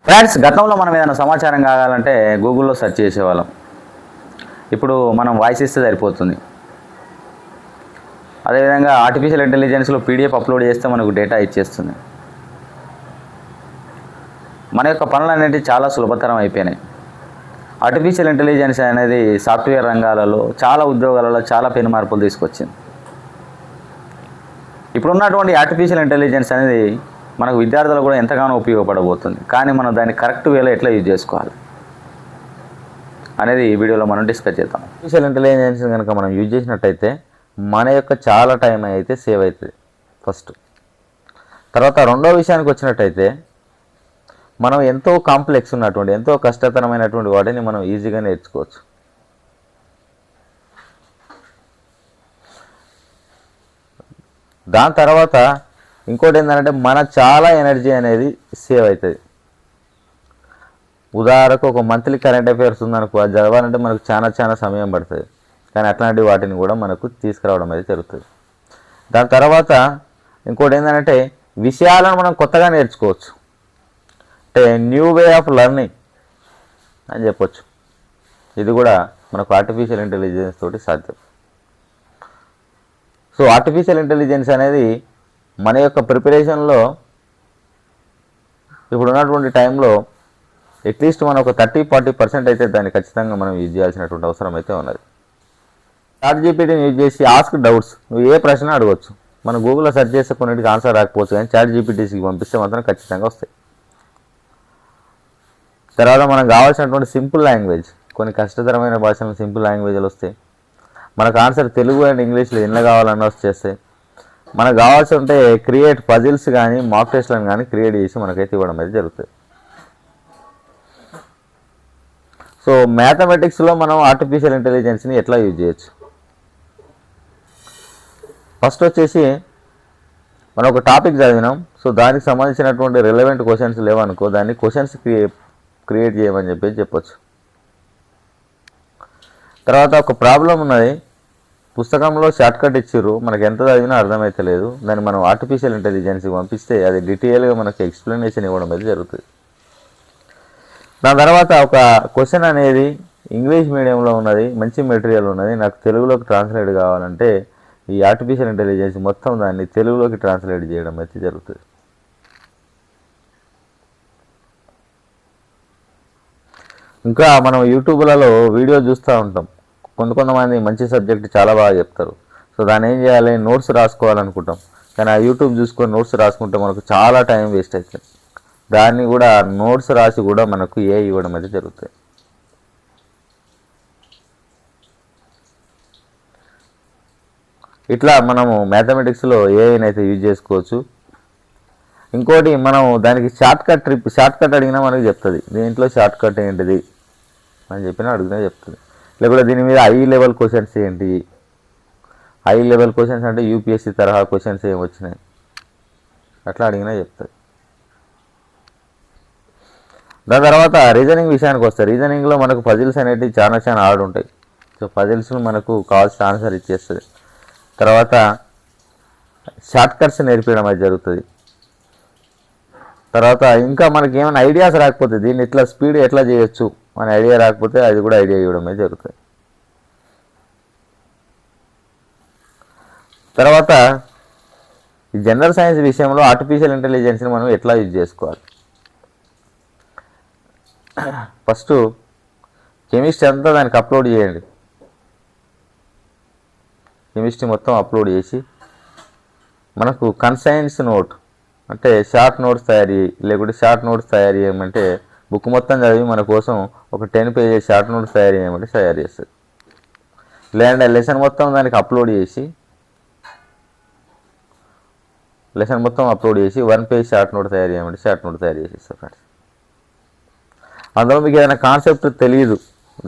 Friends, గతంలో మనం ఏదైనా సమాచారం కావాలంటే గూగుల్లో సెర్చ్ చేసేవాళ్ళం. ఇప్పుడు మనం వాయిస్ ఇస్తే సరిపోతుంది. అదేవిధంగా ఆర్టిఫిషియల్ ఇంటెలిజెన్స్లో పీడిఎఫ్ అప్లోడ్ చేస్తే మనకు డేటా ఇచ్చేస్తుంది. మన యొక్క పనులన్నిటి చాలా సులభతరం అయిపోయినాయి. ఆర్టిఫిషియల్ ఇంటెలిజెన్స్ అనేది సాఫ్ట్వేర్ రంగాలలో చాలా ఉద్యోగాలలో చాలా పెను మార్పులు తీసుకొచ్చింది. ఇప్పుడున్నటువంటి ఆర్టిఫిషియల్ ఇంటెలిజెన్స్ అనేది మనకు విద్యార్థులకు కూడా ఎంతగానో ఉపయోగపడబోతుంది. కానీ మనం దాన్ని కరెక్ట్ వేలో ఎట్లా యూజ్ చేసుకోవాలి అనేది ఈ వీడియోలో మనం డిస్కస్ చేద్దాం. ఆర్టిఫిషియల్ ఇంటెలిజెన్స్ కనుక మనం యూజ్ చేసినట్టయితే మన యొక్క చాలా టైం అయితే సేవ్ అవుతుంది ఫస్ట్. తర్వాత రెండో విషయానికి వచ్చినట్టయితే మనం ఎంతో కాంప్లెక్స్ ఉన్నటువంటి ఎంతో కష్టతరమైనటువంటి వాటిని మనం ఈజీగా నేర్చుకోవచ్చు. దాని తర్వాత ఇంకోటి ఏంటంటే మన చాలా ఎనర్జీ అనేది సేవ్ అవుతుంది. ఉదాహరణకు ఒక మంత్లీ కరెంట్ అఫైర్స్ ఉందనుకో, అది చదవాలంటే మనకు చాలా సమయం పడుతుంది. కానీ అట్లాంటి వాటిని కూడా మనకు తీసుకురావడం అయితే జరుగుతుంది. దాని తర్వాత ఇంకోటి ఏంటంటే విషయాలను మనం కొత్తగా నేర్చుకోవచ్చు. అంటే న్యూ వే ఆఫ్ లెర్నింగ్ అని చెప్పొచ్చు. ఇది కూడా మనకు ఆర్టిఫిషియల్ ఇంటెలిజెన్స్ తోటి సాధ్యం. సో ఆర్టిఫిషియల్ ఇంటెలిజెన్స్ అనేది మన యొక్క ప్రిపరేషన్లో ఇప్పుడు ఉన్నటువంటి టైంలో అట్లీస్ట్ మనం ఒక 30-40% అయితే దాన్ని ఖచ్చితంగా మనం యూజ్ చేయాల్సినటువంటి అవసరం అయితే ఉన్నది. చాట్ జీపీటీని యూజ్ చేసి ఆస్క్ డౌట్స్, నువ్వు ఏ ప్రశ్న అడగవచ్చు. మనం గూగుల్లో సెర్చ్ చేసే కొన్నిటికి ఆన్సర్ రాకపోవచ్చు, కానీ చాట్ జీపీటీకి పంపిస్తే మాత్రం ఖచ్చితంగా వస్తాయి. తర్వాత మనకు కావాల్సినటువంటి సింపుల్ లాంగ్వేజ్, కొన్ని కష్టతరమైన భాషలను సింపుల్ లాంగ్వేజ్లు వస్తాయి. మనకు ఆన్సర్ తెలుగు అండ్ ఇంగ్లీష్లో ఎన్ని కావాలన్నా వచ్చేస్తాయి. మనకు కావాల్సి ఉంటే క్రియేట్ పజిల్స్ కానీ మాక్ టెస్ట్లను కానీ క్రియేట్ చేసి మనకైతే ఇవ్వడం అయితే జరుగుతుంది. సో మ్యాథమెటిక్స్లో మనం ఆర్టిఫిషియల్ ఇంటెలిజెన్స్ని ఎట్లా యూజ్ చేయొచ్చు? ఫస్ట్ వచ్చేసి మనం ఒక టాపిక్ చదివినాం. సో దానికి సంబంధించినటువంటి రిలవెంట్ క్వశ్చన్స్ లేవనుకో, దాన్ని క్వశ్చన్స్ క్రియేట్ చేయమని చెప్పొచ్చు. తర్వాత ఒక ప్రాబ్లం ఉన్నది, పుస్తకంలో షార్ట్కట్ ఇచ్చిర్రు, మనకు ఎంత చదివినా అర్థమవుతలేదు. దాన్ని మనం ఆర్టిఫిషియల్ ఇంటెలిజెన్స్కి పంపిస్తే అది డీటెయిల్గా మనకు ఎక్స్ప్లెనేషన్ ఇవ్వడం అయితే జరుగుతుంది. దాని తర్వాత ఒక క్వశ్చన్ అనేది ఇంగ్లీష్ మీడియంలో ఉన్నది, మంచి మెటీరియల్ ఉన్నది, నాకు తెలుగులోకి ట్రాన్స్లేట్ కావాలంటే ఈ ఆర్టిఫిషియల్ ఇంటెలిజెన్స్ మొత్తం దాన్ని తెలుగులోకి ట్రాన్స్లేట్ చేయడం అయితే జరుగుతుంది. ఇంకా మనం యూట్యూబ్లలో వీడియో చూస్తూ ఉంటాం. కొంతమంది మంచి సబ్జెక్ట్ చాలా బాగా చెప్తారు. సో దాన్ని ఏం చేయాలి, నోట్స్ రాసుకోవాలనుకుంటాం. కానీ ఆ యూట్యూబ్ చూసుకొని నోట్స్ రాసుకుంటే మనకు చాలా టైం వేస్ట్ అవుతుంది. దాన్ని కూడా నోట్స్ రాసి కూడా మనకు ఏ ఇవ్వడం అయితే జరుగుతుంది. ఇట్లా మనము మ్యాథమెటిక్స్లో ఏఐని అయితే యూజ్ చేసుకోవచ్చు. ఇంకోటి మనం దానికి షార్ట్కట్ అడిగినా మనకి చెప్తుంది, దీంట్లో షార్ట్కట్ ఏంటిది అని చెప్పినా అడిగినా చెప్తుంది. లేకపోతే దీని మీద హై లెవెల్ క్వశ్చన్స్ ఏంటి, హై లెవెల్ క్వశ్చన్స్ అంటే యూపీఎస్సీ తరహా క్వశ్చన్స్ ఏమి వచ్చినాయి అట్లా అడిగినా చెప్తుంది. దాని తర్వాత రీజనింగ్ విషయానికి వస్తే, రీజనింగ్లో మనకు పజిల్స్ అనేవి చాలా హార్డ్ ఉంటాయి. సో పజిల్స్ను మనకు కావాల్సిన ఆన్సర్ ఇచ్చేస్తుంది. తర్వాత షార్ట్కట్స్ నేర్పించడం అది జరుగుతుంది. తర్వాత ఇంకా మనకి ఏమైనా ఐడియాస్ రాకపోతే, దీన్ని ఇట్లా స్పీడ్ ఎట్లా చేయొచ్చు మన ఐడియా రాకపోతే అది కూడా ఐడియా ఇవ్వడమే జరుగుతుంది. తర్వాత ఈ జనరల్ సైన్స్ విషయంలో ఆర్టిఫిషియల్ ఇంటెలిజెన్స్ని మనం ఎట్లా యూజ్ చేసుకోవాలి? ఫస్ట్ కెమిస్ట్రీ అంతా దానికి అప్లోడ్ చేయండి. కెమిస్ట్రీ మొత్తం అప్లోడ్ చేసి మనకు కన్సైన్స్ నోట్ అంటే షార్ట్ నోట్స్ తయారు చేయి, లేకుంటే షార్ట్ నోట్స్ తయారు చేయమంటే బుక్ మొత్తం చదివి మన కోసం ఒక 10 పేజెస్ షార్ట్ నోట్స్ తయారు చేయమంటే తయారు చేస్తుంది. లేదంటే లెసన్ మొత్తం దానికి అప్లోడ్ చేసి 1 పేజ్ షార్ట్ నోట్ తయారు చేయమంటే షార్ట్ నోట్ తయారు చేసేస్తారు ఫ్రెండ్స్. అందులో మీకు ఏదైనా కాన్సెప్ట్ తెలియదు,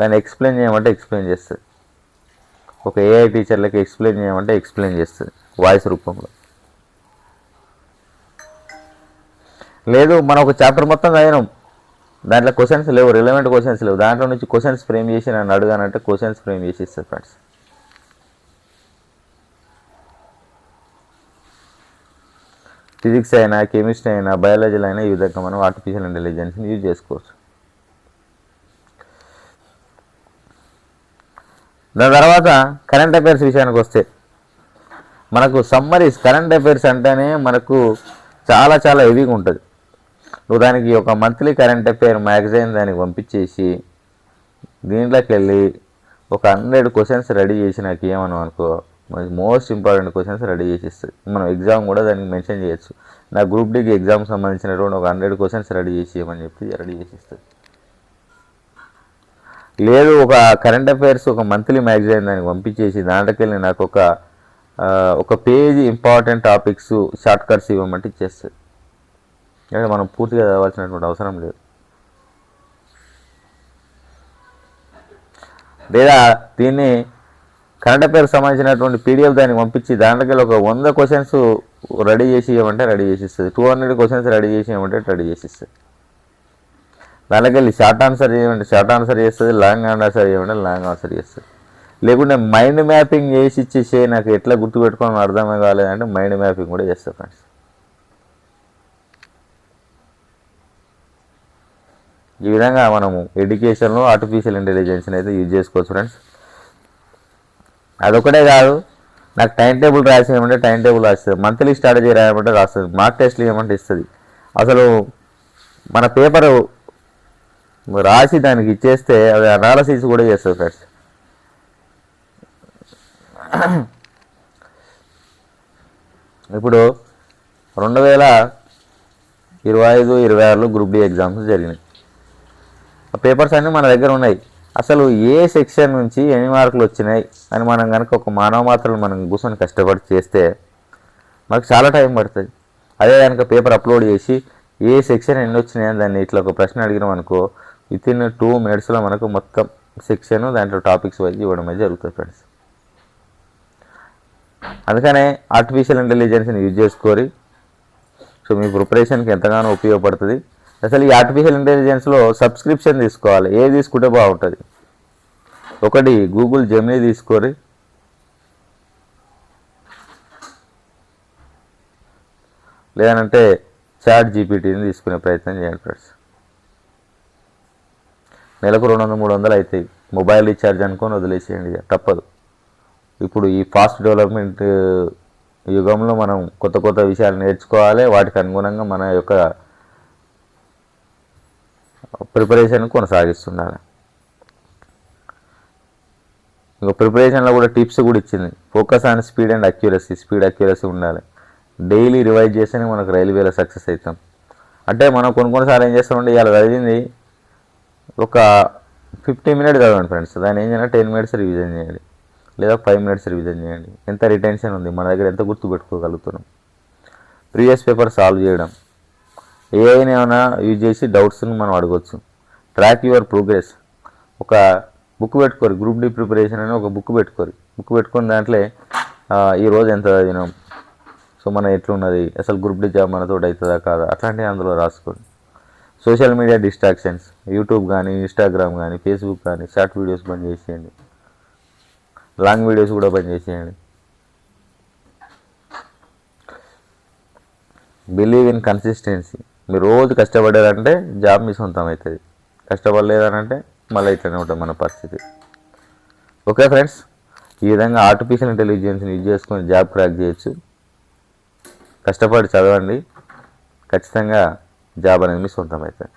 దాన్ని ఎక్స్ప్లెయిన్ చేయమంటే ఎక్స్ప్లెయిన్ చేస్తుంది. ఒక ఏఐ టీచర్లకి ఎక్స్ప్లెయిన్ చేయమంటే ఎక్స్ప్లెయిన్ చేస్తుంది వాయిస్ రూపంలో. లేదు మనం ఒక చాప్టర్ మొత్తం చదివినాం, దాంట్లో క్వశ్చన్స్ లేవు, రిలవెంట్ క్వశ్చన్స్ లేవు, దాంట్లో నుంచి క్వశ్చన్స్ ఫ్రేమ్ చేసి నన్ను అడుగానంటే క్వశ్చన్స్ ఫ్రేమ్ చేసి ఇస్తుంది ఫ్రెండ్స్. ఫిజిక్స్ అయినా, కెమిస్ట్రీ అయినా, బయాలజీలో అయినా ఈ విధంగా మనం ఆర్టిఫిషియల్ ఇంటెలిజెన్స్ని యూజ్ చేసుకోవచ్చు. దాని తర్వాత కరెంట్ అఫైర్స్ విషయానికి వస్తే మనకు సమ్మరీస్, కరెంట్ అఫైర్స్ అంటేనే మనకు చాలా చాలా హెవీగా ఉంటుంది. నువ్వు దానికి ఒక మంత్లీ కరెంట్ అఫైర్ మ్యాగజైన్ దానికి పంపించేసి దీంట్లోకి వెళ్ళి ఒక 100 క్వశ్చన్స్ రెడీ చేసి నాకు ఏమను అనుకో, మోస్ట్ ఇంపార్టెంట్ క్వశ్చన్స్ రెడీ చేసి ఇస్తుంది. మనం ఎగ్జామ్ కూడా దానికి మెన్షన్ చేయొచ్చు. నా గ్రూప్ డీకి ఎగ్జామ్ సంబంధించినటువంటి ఒక 100 క్వశ్చన్స్ రెడీ చేసి ఇవ్వమని చెప్పి రెడీ చేసి ఇస్తుంది. లేదు ఒక కరెంట్ అఫైర్స్ ఒక మంత్లీ మ్యాగజైన్ దానికి పంపించేసి దాంట్లోకి వెళ్ళి నాకు ఒక page important topics short cuts ఇవ్వమంటే ఇచ్చేస్తుంది. అంటే మనం పూర్తిగా చదవాల్సినటువంటి అవసరం లేదు. లేదా దీన్ని కరెంట్ అఫైర్స్ సంబంధించినటువంటి పీడిఎఫ్ దానికి పంపించి దాంట్లోకి ఒక 100 క్వశ్చన్స్ రెడీ చేసి ఇవ్వమంటే రెడీ చేసి ఇస్తుంది. 200 క్వశ్చన్స్ రెడీ చేసి ఇవ్వమంటే రెడీ చేసి ఇస్తుంది. దాంట్లోకి వెళ్ళి షార్ట్ ఆన్సర్ చేయమంటే షార్ట్ ఆన్సర్ చేస్తుంది, లాంగ్ ఆన్సర్ చేయమంటే లాంగ్ ఆన్సర్ చేస్తుంది. లేకుంటే మైండ్ మ్యాపింగ్ చేసి ఇచ్చేసి నాకు ఎట్లా గుర్తుపెట్టుకోవడం అర్థమే కాలేదంటే మైండ్ మ్యాపింగ్ కూడా చేస్తారు ఫ్రెండ్స్. ఈ విధంగా మనము ఎడ్యుకేషన్లో ఆర్టిఫిషియల్ ఇంటెలిజెన్స్ని అయితే యూజ్ చేసుకోవచ్చు ఫ్రెండ్స్. అదొకటే కాదు, నాకు టైం టేబుల్ రాసేయమంటే టైం టేబుల్ రాస్తుంది, మంత్లీ స్ట్రాటజీ రాయమంటే రాస్తుంది, మార్క్ టెస్ట్లు ఇవ్వమంటే ఇస్తుంది. అసలు మన పేపరు రాసి దానికి ఇచ్చేస్తే అది అనాలసిస్ కూడా చేస్తుంది ఫ్రెండ్స్. ఇప్పుడు 2025-26లో గ్రూప్ డి ఎగ్జామ్స్ జరిగినాయి. ఆ పేపర్స్ అన్నీ మన దగ్గర ఉన్నాయి. అసలు ఏ సెక్షన్ నుంచి ఎన్ని మార్కులు వచ్చినాయి అని మనం కనుక ఒక మానవ మాత్రలు మనం కూర్చొని కష్టపడి చేస్తే మనకు చాలా టైం పడుతుంది. అదే కనుక పేపర్ అప్లోడ్ చేసి ఏ సెక్షన్ ఎన్ని వచ్చినాయని దాన్ని ఇట్లా ఒక ప్రశ్న అడిగినాం అనుకో, వితిన్ 2 minutesలో మనకు మొత్తం సెక్షన్ దాంట్లో టాపిక్స్ వైజ్ ఇవ్వడం అనేది జరుగుతుంది ఫ్రెండ్స్. అందుకనే ఆర్టిఫిషియల్ ఇంటెలిజెన్స్ని యూజ్ చేసుకోరి. సో మీ ప్రిపరేషన్కి ఎంతగానో ఉపయోగపడుతుంది. అసలు ఈ ఆర్టిఫిషియల్ ఇంటెలిజెన్స్లో సబ్స్క్రిప్షన్ తీసుకోవాలి. ఏది తీసుకుంటే బాగుంటుంది? ఒకటి గూగుల్ జెమినీ తీసుకోరి, లేదంటే చాట్ జీపీటీని తీసుకునే ప్రయత్నం చేయండి ఫ్రెండ్స్. నెలకు 200-300 అవుతాయి. మొబైల్ రీఛార్జ్ అనుకొని వదిలేసేయండి, తప్పదు. ఇప్పుడు ఈ ఫాస్ట్ డెవలప్మెంట్ యుగంలో మనం కొత్త కొత్త విషయాలు నేర్చుకోవాలి. వాటికి అనుగుణంగా మన యొక్క ప్రిపరేషన్ కొనసాగిస్తుండాలి. ఇంకా ప్రిపరేషన్లో కూడా టిప్స్ కూడా ఇచ్చింది. Focus on speed and accuracy. Speed accuracy ఉండాలి. డైలీ రివైజ్ చేస్తేనే మనకు రైల్వేలో సక్సెస్ అవుతాం. అంటే మనం కొన్నిసార్లు ఏం చేస్తామంటే ఇవాళ చదివింది ఒక 15 minutes చదవండి ఫ్రెండ్స్. దాన్ని ఏం చేయాలి, 10 minutes రివిజన్ చేయాలి, లేదా 5 minutes రివిజన్ చేయండి. ఎంత రిటెన్షన్ ఉంది, మన దగ్గర ఎంత గుర్తుపెట్టుకోగలుగుతున్నాం. ప్రీవియస్ పేపర్ సాల్వ్ చేయడం, ఏఐని ఏమైనా యూజ్ చేసి డౌట్స్ని మనం అడగవచ్చు. Track your progress. ఒక బుక్ పెట్టుకోరు, గ్రూప్ డి ప్రిపరేషన్ అని ఒక బుక్ పెట్టుకోరు. బుక్ పెట్టుకుని దాంట్లో ఈరోజు ఎంత చదివినాం, సో మన ఎట్లున్నది, అసలు గ్రూప్ డి జాబ్ మనతో అవుతుందా కాదా, అట్లాంటివి అందులో రాసుకోండి. సోషల్ మీడియా డిస్ట్రాక్షన్స్, యూట్యూబ్ కానీ, ఇన్స్టాగ్రామ్ కానీ, ఫేస్బుక్ కానీ, షార్ట్ వీడియోస్ బంద్ చేసేయండి. లాంగ్ వీడియోస్ కూడా బంద్ చేసేయండి. Believe in consistency. మీరు రోజు కష్టపడారంటే జాబ్ మీ సొంతం అవుతుంది. కష్టపడలేదనంటే మళ్ళీ ఇట్లనే ఉంటుంది మన పరిస్థితి. ఓకే ఫ్రెండ్స్, ఈ విధంగా ఆర్టిఫిషియల్ ఇంటెలిజెన్స్ని యూజ్ చేసుకొని జాబ్ క్రాక్ చేయొచ్చు. కష్టపడి చదవండి, ఖచ్చితంగా జాబ్ అనేది మీ సొంతం అవుతుంది.